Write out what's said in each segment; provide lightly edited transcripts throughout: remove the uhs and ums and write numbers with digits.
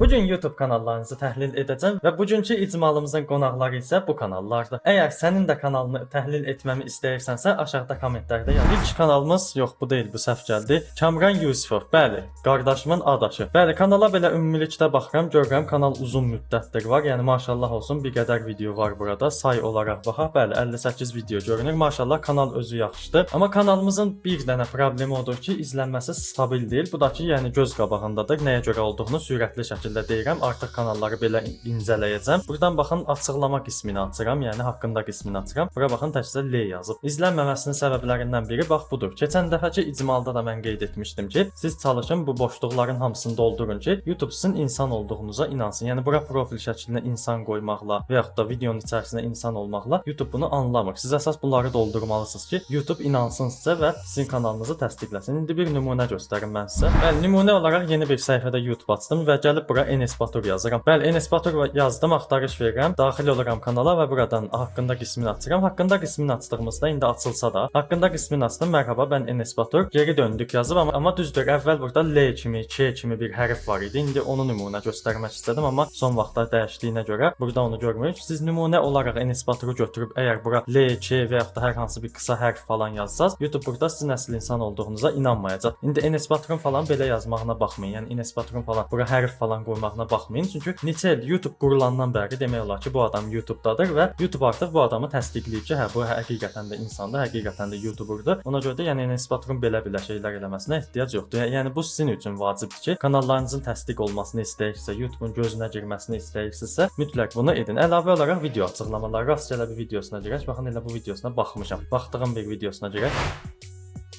Bugün YouTube kanallarınızı təhlil edəcəm və bugünkü icmalımızın qonaqları isə bu kanallardır. Əgər sənin də kanalını təhlil etməmi istəyirsənsə, aşağıda kommentlərdə yaz. İlk kanalımız, yox bu deyil, bu səhv gəldi. Kamran Yusifov. Bəli, qardaşımın adaşı. Bəli, kanala belə ümumilikdə baxıram, görürəm kanal uzun müddətdir var. Yəni maşallah olsun, bir qədər video var burada. Say olaraq baxaq. Bəli, 58 video görünür. Maşallah kanal özü yaxşıdır. Amma kanalımızın bir dənə problemi odur ki, izlənməsi stabil deyil. Bu da ki, yəni göz qabağındadır. Nəyə görə olduğunu sürətli şəkildə deyirəm. Artıq kanalları belə incələyəcəm. Buradan baxın, açıqlama qismini açıram, yəni haqqında qismini açıram. Bura baxın, təkcə L yazıb. İzlənməməsinin səbəblərindən biri bax budur. Keçən dəfəki icmalda da mən qeyd etmişdim ki, siz çalışın bu boşluqların hamısını doldurun ki, YouTube sizin insan olduğunuza inansın. Yəni bura profil şəklinə insan qoymaqla və yaxud da videonun içərisində insan olmaqla YouTube bunu anlamır. Siz əsas bunları doldurmalısınız ki, YouTube inansın sizə və sizin kanalınızı təsdiqləsin. İndi bir nümunə göstərim mən sizə. Bəli, nümunə olaraq yeni bir səhifədə YouTube açdım və gəlib bura Enes Batur yazıram. Bəli, Enes Batur yazdım, axtarış verirəm, daxil oluram kanala və buradan haqqında qismini açıram. Haqqında qismini açdığımızda indi açılsa da, haqqında qismini açdım. Mərhaba, mən Enes Batur. Geri döndük yazıb, amma düzdür, əvvəl burada L kimi, K kimi bir hərf var idi. İndi onu nümunə göstərmək istədim, amma son vaxtlar dəyişdiyinə görə burada onu görmürük. Siz nümunə olaraq Enes Baturu götürüb əgər bura L, K və yaxud da hər hansı bir qısa hərf falan yazsaz, YouTube burada sizin əsl insan olduğunuza inanmayacaq. İndi Enes Baturun falan belə yazmağına baxmayın. Yəni Enes Baturun falan bura hərf falan qoymağına baxmayın. Çünki neçə il YouTube qurulandan bəri demək olar ki, bu adam YouTubedadır və YouTube artıq bu adamı təsdiqləyib ki, hə bu həqiqətən də insandır, həqiqətən də YouTuberdur. Ona görə də yəni Enes Baturun belə şeylər eləməsinə ehtiyac yoxdur. Yəni bu sizin üçün vacibdir ki, kanallarınızın təsdiq olmasını istəyirsə, YouTube'un gözünə girməsini istəyirsinizsə, mütləq bunu edin. Əlavə olaraq video açıqlamaları, rastgele bir videosuna girək. Baxın elə bu videosuna baxmışam. Baxdığım bir videosuna girək.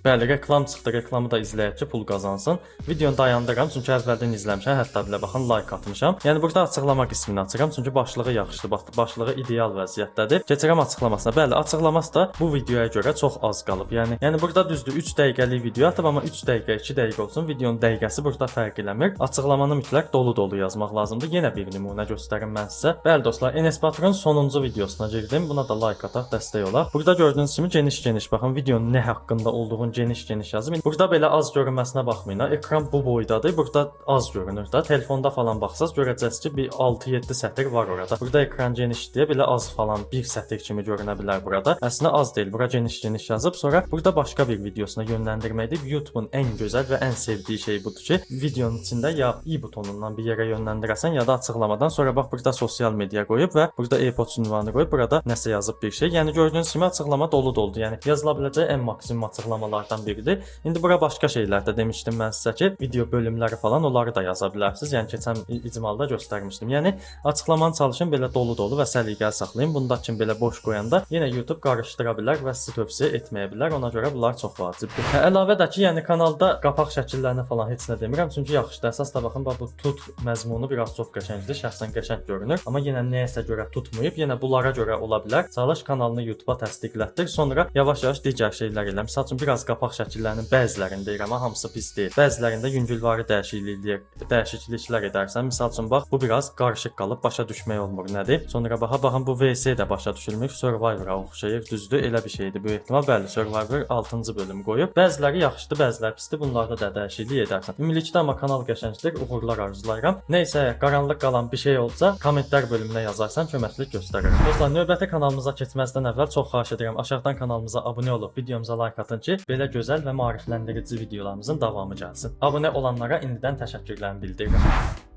Bəli, reklam çıxdı. Reklamı da izləyib ki, pul qazansın. Videonu dayandırıram çünki əvvəldən izləmişəm. Hətta belə baxın, like atmışam. Yəni burada açıqlama qismini açıram çünki başlığı yaxşıdır. Bax, başlığı ideal vəziyyətdədir. Keçirəm açıqlamasına. Bəli, açıqlaması da bu videoya görə çox az qalıb. Yəni burada düzdür 3 dəqiqəlik video atıb, amma 3 dəqiqə, 2 dəqiqə olsun. Videonun dəqiqəsi burada fərq eləmir. Açıqlamanı mütləq dolu-dolu yazmaq lazımdır. Yenə bir nümunə göstərim mən sizə. Bəli dostlar, Enes Baturun sonuncu videosuna girdim. Buna da like ataq, dəstək olaq. Burada gördüyünüz kimi geniş-geniş baxın videonun nə haqqında olduğunu geniş-geniş yazıb. Burada belə az görünməsinə baxmayın. Ekran bu boydadır. Burada az görünür də. Telefonda falan baxsaz görəcəksiniz ki, bir 6-7 sətr var orada. Burada ekran genişdir. Belə az falan bir sətr kimi görünə bilər burada. Əslində az deyil. Bura geniş-geniş yazıb. Sonra burada başqa bir videosuna yönləndirməkdir. YouTube'un ən gözəl və ən sevdiyi şey budur ki, videonun içində ya i butonundan bir yerə yönləndirəsən ya da açıqlamadan. Sonra bax burada sosial media qoyub və burada e-poçt ünvanı qoyub. Burada nəsə yazıb bir şey. Yəni gördüyünüz kimi açıqlama dolu-doludur. Yəni yazıla biləcək ən maksimum açıqlamalardan biridir. İndi bura başqa şeylərdə demişdim mən sizə ki, video bölümləri falan onları da yaza bilərsiniz. Yəni keçən icmalda göstərmişdim. Yəni açıqlamanı çalışın belə dolu-dolu və səliqəli saxlayın. Bunda kim belə boş qoyanda yenə YouTube qarışdıra bilər və sizi tövsiyə etməyə bilər. Ona görə bunlar çox vacibdir. Əlavə də ki, yəni kanalda qapaq şəkillərini falan heç nə demirəm. Çünki yaxşıdır. Əsas da baxın, bu tut məzmunu biraz çox qəşəngdir. Şəxsən qəşəng görünür. Amma yenə nəyəsə görə tutmayıb. Yenə bunlara görə ola bilər. Çalış kanalını YouTube'a təsdiqlətdir. Sonra yavaş-yavaş digər şeylər elə. Məsəl üçün biraz qapaq şəkillərinin bəzilərində deyirəm, amma hamısı pis deyil. Bəzilərində yüngülvari dəyişikliklər edərsən. Məsəl üçün bax, bu biraz qarışıq qalıb, başa düşmək olmur nədir. Sonra baxın bu VS də başa düşülmür. Survivor-a oxşayır. Düzdür, elə bir şeydir böyük ehtimal. Bəli, Survivor 6-cı bölüm qoyub. Bəziləri yaxşıdır, bəziləri pisdir. Bunlarda da dəyişiklik edərsən. Ümumilikdə amma kanal qəşəngdir. Uğurlar arzulayıram. Nəysə, qaranlıq qalan bir şey olsa, kommentlər bölümünə yazarsan, köməklik göstərərəm. Dostlar, növbəti kanalımıza keçməzdən əvvəl çox xahiş edirəm, aşağıdan kanalımıza abunə olub videomuza like atın ki, belə gözəl və maarifləndirici videolarımızın davamı gəlsin. Abunə olanlara indidən təşəkkürlərimi bildirirəm.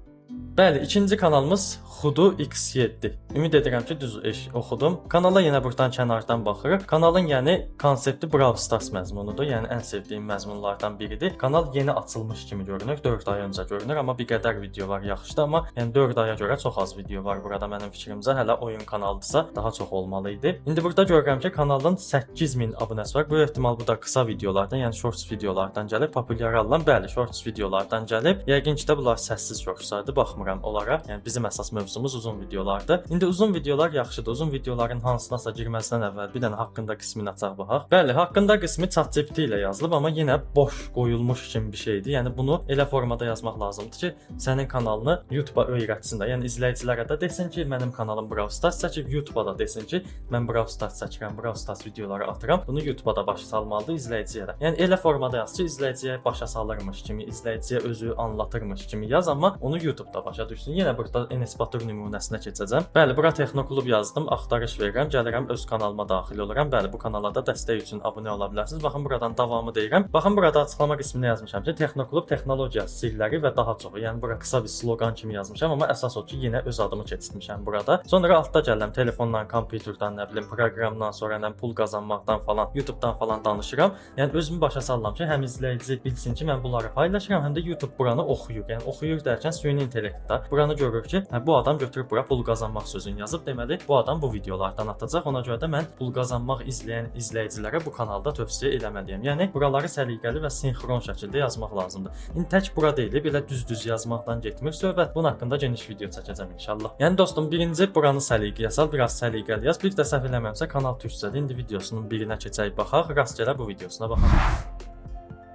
Bəli, ikinci kanalımız Xudu X7. Ümid edirəm ki, düz oxudum. Kanala yenə buradan kənardan baxırıq. Kanalın yəni konsepti Brawl Stars məzmunudur. Yəni ən sevdiyim məzmunlardan biridir. Kanal yeni açılmış kimi görünür. 4 ay öncə görünür, amma bir qədər video var yaxşıdır, amma yəni 4 aya görə çox az video var burada mənim fikrimcə. Hələ oyun kanaldısa daha çox olmalı idi. İndi burada görürəm ki, kanalın 8000 abunəsi var. Bu ehtimal bu da qısa videolardan, yəni shorts videolardan gəlib, populyar alınan, bəli, shorts videolardan gəlib. Yəqin ki də bunlar səssiz shortslardır, baxmıram onlara. Yəni bizim əsas mövzumuz uzun videolardır. İndi uzun videolar yaxşıdır. Uzun videoların hansınasa girməzdən əvvəl bir dənə haqqında qismini açaq baxaq. Bəli, haqqında qismi ChatGPT ilə yazılıb, amma yenə boş qoyulmuş kimi bir şeydir. Yəni bunu elə formada yazmaq lazımdır ki, sənin kanalını YouTube-a öyrətsin də. Yəni izləyicilərə də desin ki, mənim kanalım Brawl Stars çəkib, YouTube-a da desin ki, mən Brawl Stars çəkirəm, Brawl Stars videoları atıram. Bunu YouTube-a da başa salmalıdır izləyiciyə də. Yəni elə formada yaz ki, izləyiciyə başa salırmış kimi, izləyiciyə özü anlatırmış kimi yaz, amma onu YouTube-da başa başa düşsün. Yenə burada Enes Batur nümunəsinə keçəcəm. Bəli, bura Texnoklub yazdım, axtarış verirəm, gəlirəm öz kanalıma daxil oluram. Bəli, bu kanala da dəstək üçün abunə ola bilərsiniz. Baxın buradan davamı deyirəm. Baxın burada açıqlama qismində yazmışam ki, Texnoklub texnologiya sirləri və daha çoxu. Yəni bura qısa bir sloqan kimi yazmışam, amma əsas o ki, yenə öz adımı keçirtmişəm burada. Sonra altda gəlirəm telefondan, kompüterdən, nə bilim, proqramdan, sonra nə pul qazanmaqdan falan, YouTube-dan falan danışıram. Yəni özümü başa salıram ki, həm izləyici bilsin ki, mən bunları paylaşıram, həm də YouTube buranı oxuyur. Yəni oxuyur dərkən süni intellektdə buranı görür ki, hə, bu adam götürüb bura pul qazanmaq sözünü yazıb. Deməli, bu adam bu videolardan atacaq. Ona görə də mən pul qazanmaq izləyən izləyicilərə bu kanalda tövsiyə eləməliyəm. Yəni buraları səliqəli və sinxron şəkildə yazmaq lazımdır. İndi tək bura deyil, belə düz-düz yazmaqdan getmir söhbət. Bunun haqqında geniş video çəkəcəm inşallah. Yəni dostum, birinci buranı səliqəyə sal, biraz səliqəli yaz. Bir də səhv eləmirəmsə kanal türkcədir. İndi videosunun birinə keçək baxaq. Rastgele bu videosuna baxaq.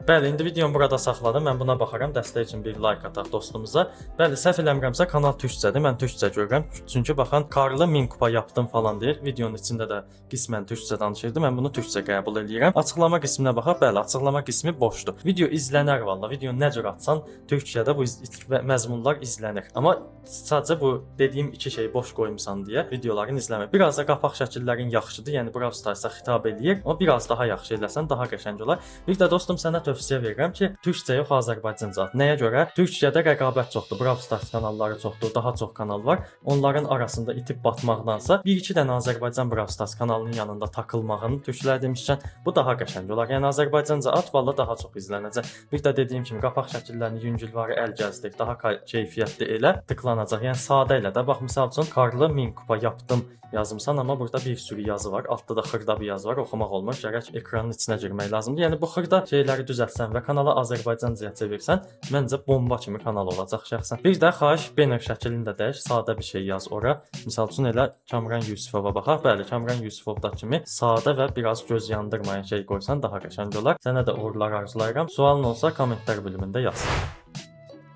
Bəli, indi videomu burada saxladım. Mən buna baxaram. Dəstək üçün bir like ataq dostumuza. Bəli, səhv eləmirəmsə kanal türkcədir. Mən türkcə görürəm. Çünki baxın, Karlı 1000 kupa yapdım falan deyir. Videonun içində də qismən türkcə danışırdı. Mən bunu türkcə qəbul edirəm. Açıqlama qisminə baxaq. Bəli, açıqlama qismi boşdur. Video izlənər valla. Videonu nə cür atsan türkçədə bu məzmunlar izlənir. Amma sadəcə bu dediyim iki şeyi boş qoymusan deyə videoların izləmir. Biraz da qapaq şəkillərin yaxşıdır. Yəni Brawl Stars-a xitab eləyir. Amma biraz daha yaxşı eləsən daha qəşəng olar. Bir də dostum sənə tövsiyə verirəm ki, türkcə yox Azərbaycanca at. Nəyə görə? Türkçədə rəqabət çoxdur. Brawl Stars kanalları çoxdur, daha çox kanal var. Onların arasında itib batmaqdansa, bir-iki dənə Azərbaycan Brawl Stars kanalının yanında takılmağın türklər demişkən bu daha qəşəng olar. Yəni Azərbaycanca at valla daha çox izlənəcək. Bir də dediyim kimi qapaq şəkillərini yüngülvarı əl gəzdik, daha keyfiyyətli elə tıklanacaq. Yəni sadə elə də. Bax misal üçün Karlı 1000 kupa yapdım yazımsan, amma burada bir sürü yazı var. Altda da xırda bir yazı var. Oxumaq olmur. Gərək ekranın içinə girmək lazımdır. Yəni bu xırda şeyləri düzəltsən və kanala Azərbaycancaya çevirsən, məncə bomba kimi kanal olacaq şəxsən. Bir də xahiş banner şəklini də dəyiş, sadə bir şey yaz ora. Misal üçün elə Kamran Yusifova baxaq. Bəli, Kamran Yusifovda kimi sadə və biraz göz yandırmayan şey qoysan daha qəşəng olar. Sənə də uğurlar arzulayıram. Sualın olsa kommentlər bölümündə yaz.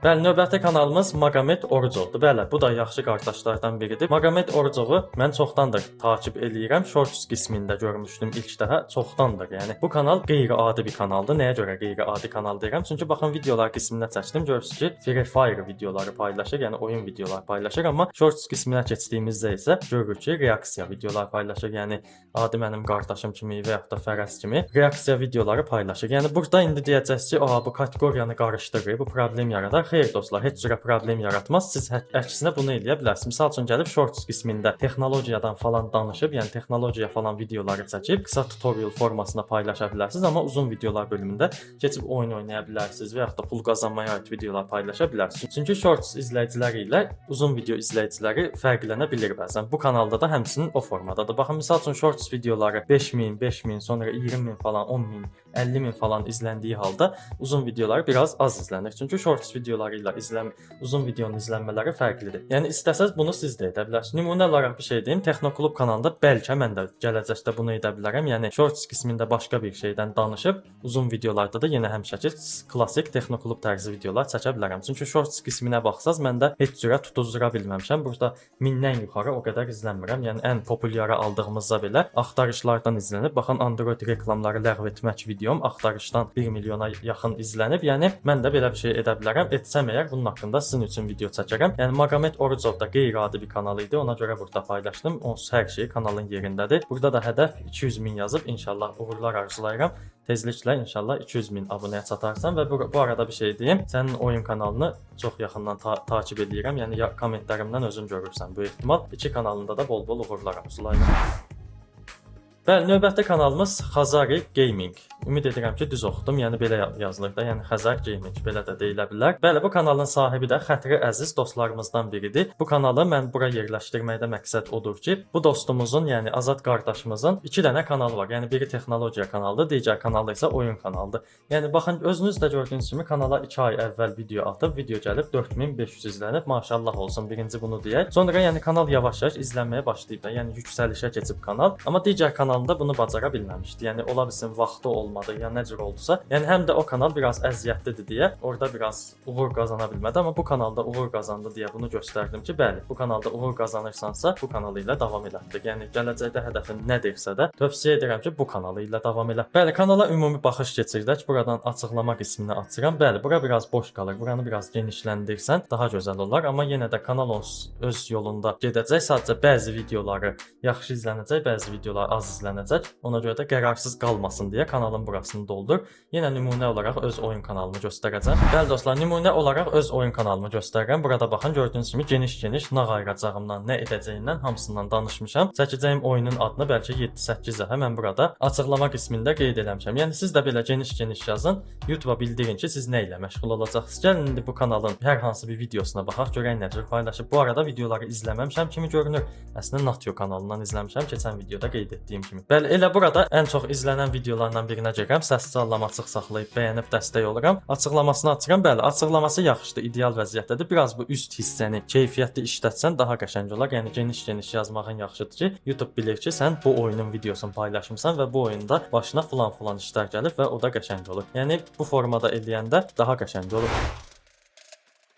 Bəli, növbəti kanalımız Magomed Orucovdur. Bəli, bu da yaxşı qardaşlardan biridir. Magomed Orucovu mən çoxdandır takib eləyirəm. Shorts qismində görmüşdüm ilk dəfə. Çoxdandır. Yəni bu kanal qeyri-adi bir kanaldır. Nəyə görə qeyri-adi kanal deyirəm? Çünki baxın videolar qisminə çəkdim. Görürsüz ki, Free Fire videoları paylaşır, yəni oyun videoları paylaşır, amma Shorts qisminə keçdiyimizdə isə görürük ki, reaksiya videolar paylaşır. Yəni adi mənim qardaşım kimi və yaxud da Fərəz kimi reaksiya videoları paylaşır. Yəni burada indi deyəcəksiniz ki, "A, bu kateqoriyanı qarışdırır, bu problem yaradar." Xeyr dostlar, heç cürə problem yaratmaz. Siz əksinə bunu eləyə bilərsiniz. Misal üçün gəlib Shorts qismində texnologiyadan falan danışıb, yəni texnologiya falan videoları çəkib qısa tutorial formasında paylaşa bilərsiniz, amma uzun videolar bölümündə keçib oyun oynaya bilərsiniz və yaxud da pul qazanmaya aid videolar paylaşa bilərsiniz. Çünki Shorts izləyiciləri ilə uzun video izləyiciləri fərqlənə bilir bəzən. Bu kanalda da həmçinin o formadadır. Baxın, misal üçün Shorts videoları 5000, sonra 20000 falan, 10000, 50000 falan izləndiyi halda uzun videolar biraz az izlənir. Çünki Shorts videoları ilə uzun videonun izlənmələri fərqlidir. Yəni istəsəz bunu siz də edə bilərsiniz. Nümunə olaraq bir şey deyim, Texnoklub kanalında bəlkə mən də gələcəkdə bunu edə bilərəm. Yəni Shorts qismində başqa bir şeydən danışıb, uzun videolarda da yenə həmişəki klassik Texnoklub tərzi videolar çəkə bilərəm. Çünki Shorts qisminə baxsaz məndə heç cürə tutuzdura bilməmişəm. Burada 1000-dən yuxarı o qədər izlənmirəm. Yəni ən populyarı aldığımızda belə axtarışlardan izlənib. Baxın, Android reklamları ləğv etmək videom axtarışdan 1 milyona yaxın izlənib. Yəni mən də belə bir şey edə bilərəm. Etsəm əgər bunun haqqında sizin üçün video çəkərəm. Yəni Magomed Orucov da qeyri-adi bir kanal idi. Ona görə burada paylaşdım. Onsuz hər şey kanalın yerindədir. Burada da hədəf 200.000 yazıb inşallah uğurlar arzulayıram. Tezliklə inşallah 200.000 abunəyə çatarsan və bu arada bir şey deyim. Sənin oyun kanalını çox yaxından takib edirəm. Yəni kommentlərimdən özün görürsən bu ehtimal. İki kanalında da bol-bol uğurlar arzulayıram. Bəli, növbəti kanalımız Xazari Gaming. Ümid edirəm ki, düz oxudum. Yəni belə yazılır da, yəni Xəzər Gaming belə də deyilə bilər. Bəli, bu kanalın sahibi də xətri əziz dostlarımızdan biridir. Bu kanalı mən bura yerləşdirməkdə məqsəd odur ki, bu dostumuzun, yəni Azad qardaşımızın 2 dənə kanalı var. Yəni biri texnologiya kanalıdır, digər kanalı isə oyun kanalıdır. Yəni baxın, özünüz də gördüyünüz kimi kanala 2 ay əvvəl video atıb, video gəlib 4500 izlənib. Maşallah olsun, birinci bunu deyək. Sonra yəni kanal yavaş-yavaş izlənməyə başlayıb da, yəni yüksəlişə keçib kanal. Amma digər kanal kanalında bunu bacara bilməmişdi. Yəni ola bilsin vaxtı olmadı ya nə cür oldusa. Yəni həm də o kanal biraz əziyyətlidir deyə orada biraz uğur qazana bilmədi, amma bu kanalda uğur qazandı deyə bunu göstərdim ki, bəli, bu kanalda uğur qazanırsansa bu kanalı ilə davam elətdir. Yəni gələcəkdə hədəfin nədirsə də tövsiyə edirəm ki, bu kanalı ilə davam elə. Bəli, kanala ümumi baxış keçirdək. Buradan açıqlama qismini açıram. Bəli, bura biraz boş qalır. Buranı biraz genişləndirsən daha gözəl olar, amma yenə də kanal öz yolunda gedəcək. Sadəcə bəzi videoları yaxşı izlənəcək, bəzi videolar az izlənəcək. Ona görə də qərarsız qalmasın deyə kanalın burasını doldur. Yenə nümunə olaraq öz oyun kanalımı göstərəcəm. Bəli dostlar, nümunə olaraq öz oyun kanalımı göstərirəm. Burada baxın, gördüyünüz kimi geniş-geniş nə ayıracağımdan, nə edəcəyimdən hamısından danışmışam. Çəkəcəyim oyunun adını bəlkə 7-8 dəfə mən burada açıqlama qismində qeyd eləmişəm. Yəni siz də belə geniş-geniş yazın. YouTube-a bildirin ki, siz nə ilə məşğul olacaqsınız. Gəlin indi bu kanalın hər hansı bir videosuna baxaq, görək nə cür paylaşıb. Bu arada videoları izləməmişəm kimi görünür. Əslində Natio kanalından izləmişəm keçən videoda qeyd etdiyim kimi. Bəli, elə burada ən çox izlənən videolardan birinə gəlirəm. Səs sallam açıq saxlayıb bəyənib dəstək oluram. Açıqlamasını açıram. Bəli, açıqlaması yaxşıdır, ideal vəziyyətdədir. Biraz bu üst hissəni keyfiyyətli işlətsən daha qəşəng olar. Yəni geniş-geniş yazmağın yaxşıdır ki, YouTube bilir ki, sən bu oyunun videosunu paylaşmısan və bu oyunda başına falan işlər gəlib və o da qəşəng olur. Yəni bu formada eləyəndə daha qəşəng olur.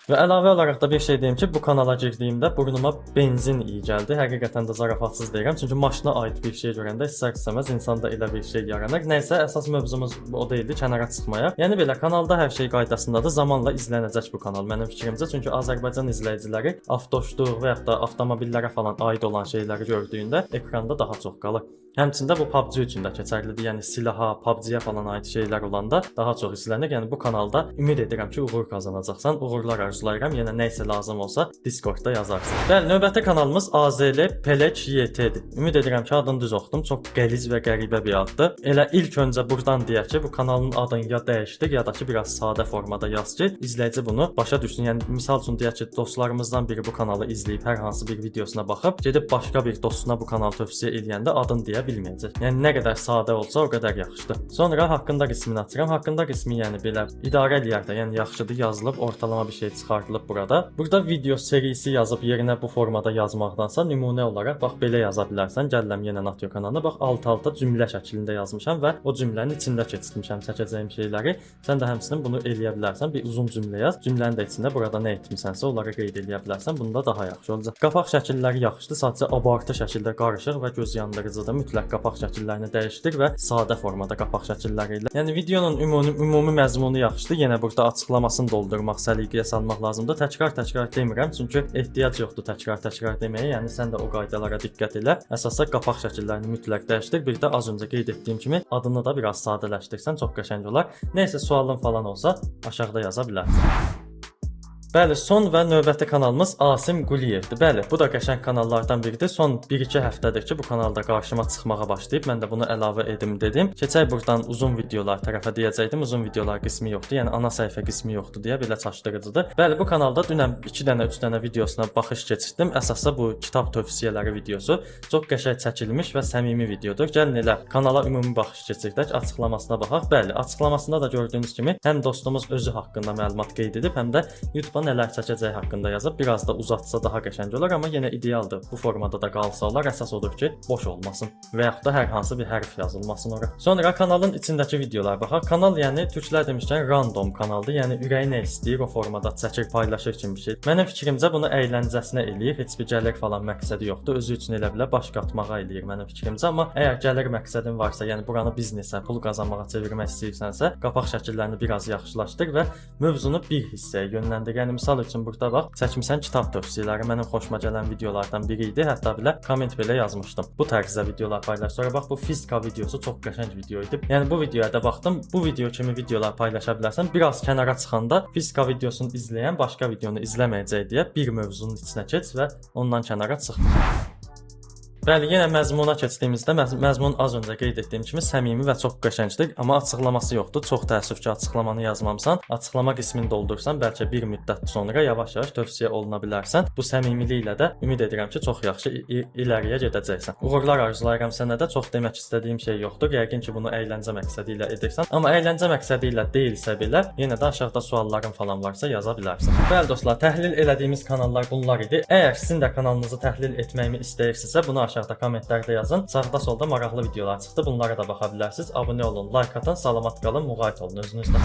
Və əlavə olaraq da bir şey deyim ki, bu kanala girdiyimdə burnuma benzin iyi gəldi. Həqiqətən də zarafatsız deyirəm. Çünki maşına aid bir şey görəndə istər-istəməz insanda elə bir şey yaranır. Nəysə, əsas mövzumuz o deyildi, kənara çıxmayaq. Yəni belə kanalda hər şey qaydasındadır. Zamanla izlənəcək bu kanal mənim fikrimcə. Çünki Azərbaycan izləyiciləri avtoşluq və ya da avtomobillərə falan aid olan şeyləri gördüyündə ekranda daha çox qalır. Həmçində bu PUBG üçün də keçərlidir. Yəni silaha, PUBG-yə falan aid şeylər olanda daha çox izlənir. Yəni bu kanalda ümid edirəm ki, uğur qazanacaqsan. Uğurlar arzulayıram. Yenə nə isə lazım olsa Discord-da yazarsan. Bəli, növbəti kanalımız AZL Pelek YT-dir. Ümid edirəm ki, adını düz oxudum. Çox qəliz və qəribə bir addır. Elə ilk öncə burdan deyək ki, bu kanalın adını ya dəyişdir, ya da ki, biraz sadə formada yaz ki, izləyici bunu başa düşsün. Yəni misal üçün deyək ki, dostlarımızdan biri bu kanalı izləyib hər hansı bir videosuna baxıb, gedib başqa bir dostuna bu kanalı tövsiyə edəndə adını deyə bilməyəcək. Yəni nə qədər sadə olsa o qədər yaxşıdır. Sonra haqqında qismini açıram. Haqqında qismi yəni belə idarə eləyər də, yəni yaxşıdır yazılıb, ortalama bir şey çıxardılıb burada. Burada video serisi yazıb yerinə bu formada yazmaqdansa nümunə olaraq bax belə yaza bilərsən. Gəlirəm yenə Natio kanalına. Bax alt-alta cümlə şəklində yazmışam və o cümlənin içində keçirmişəm çəkəcəyim şeyləri. Sən də həmçinin bunu eləyə bilərsən. Bir uzun cümlə yaz. Cümlənin də içində burada nə etmisənsə onları qeyd eləyə bilərsən. Bunda daha yaxşı olacaq. Qapaq şəkilləri yaxşıdır. Sadəcə abartı şəkildə qarışıq və göz yandırıcıdır. Mütləq qapaq şəkillərini dəyişdir və sadə formada qapaq şəkilləri ilə. Yəni videonun ümumi məzmunu yaxşıdır. Yenə burada açıqlamasını doldurmaq, səliqəyə salmaq lazımdır. Təkrar demirəm, çünki ehtiyac yoxdur təkrar deməyə. Yəni sən də o qaydalara diqqət elə. Əsasda qapaq şəkillərini mütləq dəyişdir. Bir də az öncə qeyd etdiyim kimi adını da biraz sadələşdirsən çox qəşəng olar. Nəysə sualın falan olsa aşağıda yaza bilərsən. Bəli, son və növbəti kanalımız Asim Quliyevdir. Bəli, bu da qəşəng kanallardan biridir. Son 1-2 həftədir ki, bu kanalda qarşıma çıxmağa başlayıb. Mən də bunu əlavə edim dedim. Keçək buradan uzun videolar tərəfə deyəcəkdim. Uzun videolar qismi yoxdur. Yəni ana səhifə qismi yoxdur deyə belə çaşdırıcıdır. Bəli, bu kanalda dünən 2 dənə, 3 dənə videosuna baxış keçirdim. Əsasda bu kitab tövsiyələri videosu çox qəşəng çəkilmiş və səmimi videodur. Gəlin elə kanala ümumi baxış keçirdək, açıqlamasına baxaq. Bəli, açıqlamasında da gördüyünüz kimi həm dostumuz özü haqqında məlumat qeyd edib, həm də YouTube-a nələr çəkəcəyi haqqında yazıb. Biraz da uzatsa daha qəşəng olar, amma yenə idealdır. Bu formada da qalsa olar. Əsas odur ki, boş olmasın və yaxud da hər hansı bir hərf yazılmasın ora. Sonra kanalın içindəki videolar baxaq. Kanal yəni türklər demişkən random kanaldır. Yəni ürəyi nə istəyir o formada çəkir, paylaşır kimi bir şey. Mənim fikrimcə bunu əyləncəsinə eləyir. Heç bir gəlir falan məqsədi yoxdur. Özü üçün elə bilər baş qatmağa eləyir mənim fikrimcə. Amma əgər gəlir məqsədin varsa, yəni buranı biznesə, pul qazanmağa çevirmək istəyirsənsə, qapaq şəkillərini biraz yaxşılaşdır və mövzunu bir hissəyə yönləndir. Yəni misal üçün burada bax, çəkmisən kitab tövsiyələri. Mənim xoşuma gələn videolardan biri idi. Hətta belə komment belə yazmışdım. Bu tərzdə videolar paylaş. Sonra bax, bu fizika videosu çox qəşəng video idi. Yəni bu videoya da baxdım. Bu video kimi videolar paylaşa bilərsən. Biraz kənara çıxanda fizika videosunu izləyən başqa videonu izləməyəcək deyə bir mövzunun içinə keç və ondan kənara çıx. Bəli, yenə məzmuna keçdiyimizdə məzmun az öncə qeyd etdiyim kimi səmimi və çox qəşəngdir, amma açıqlaması yoxdur. Çox təəssüf ki, açıqlamanı yazmamısan. Açıqlama qismini doldursan, bəlkə bir müddət sonra yavaş-yavaş tövsiyə oluna bilərsən. Bu səmimiliklə də ümid edirəm ki, çox yaxşı irəliyə gedəcəksən. Uğurlar arzulayıram sənə də. Çox demək istədiyim şey yoxdur. Yəqin ki, bunu əyləncə məqsədi ilə edirsən. Amma əyləncə məqsədi ilə deyilsə belə, yenə də aşağıda sualların falan varsa yaza bilərsən. Bəli dostlar, təhlil elədiyimiz kanallar bunlar idi. Əgər sizin də kanalınızı təhlil etməyimi istəyirsinizsə, bunu aşağıda kommentlərdə yazın. Sağda solda maraqlı videolar çıxdı. Bunlara da baxa bilərsiniz. Abunə olun, like atın, salamat qalın, müğayət olun özünüzlə.